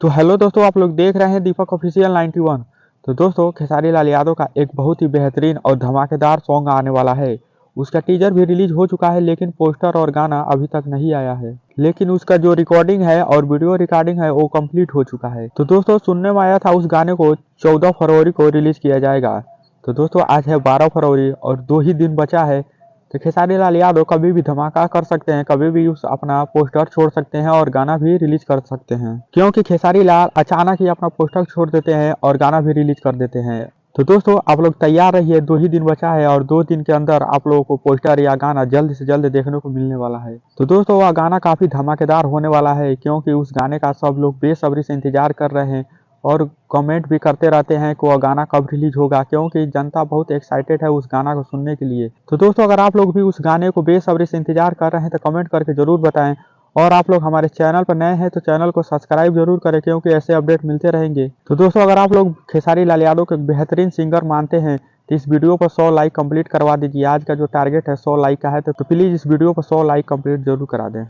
तो हेलो दोस्तों, आप लोग देख रहे हैं दीपक ऑफिशियल 91। तो दोस्तों, खेसारी लाल यादव का एक बहुत ही बेहतरीन और धमाकेदार सॉन्ग आने वाला है। उसका टीजर भी रिलीज हो चुका है, लेकिन पोस्टर और गाना अभी तक नहीं आया है। लेकिन उसका जो रिकॉर्डिंग है और वीडियो रिकॉर्डिंग है वो कंप्लीट हो चुका है। तो दोस्तों, सुनने में आया था उस गाने को 14 फरवरी को रिलीज किया जाएगा। तो दोस्तों, आज है 12 फरवरी और 2 ही दिन बचा है। तो खेसारी लाल यादव कभी भी धमाका कर सकते हैं, कभी भी उस अपना पोस्टर छोड़ सकते हैं और गाना भी रिलीज कर सकते हैं, क्योंकि खेसारी लाल अचानक ही अपना पोस्टर छोड़ देते हैं और गाना भी रिलीज कर देते हैं। तो दोस्तों, आप लोग तैयार रहिए, 2 ही दिन बचा है और 2 दिन के अंदर आप लोगों को पोस्टर या गाना जल्द से जल्द देखने को मिलने वाला है। तो दोस्तों, वह गाना काफी धमाकेदार होने वाला है, क्योंकि उस गाने का सब लोग बेसब्री से इंतजार कर रहे हैं और कमेंट भी करते रहते हैं कि वह गाना कब रिलीज होगा, क्योंकि जनता बहुत एक्साइटेड है उस गाना को सुनने के लिए। तो दोस्तों, अगर आप लोग भी उस गाने को बेसब्री से इंतजार कर रहे हैं तो कमेंट करके जरूर बताएं। और आप लोग हमारे चैनल पर नए हैं तो चैनल को सब्सक्राइब जरूर करें, क्योंकि ऐसे अपडेट मिलते रहेंगे। तो दोस्तों, अगर आप लोग खेसारी लाल यादव को एक बेहतरीन सिंगर मानते हैं तो इस वीडियो पर 100 लाइक कंप्लीट करवा दीजिए। आज का जो टारगेट है 100 लाइक का है, तो प्लीज इस वीडियो पर 100 लाइक कंप्लीट जरूर करा दें।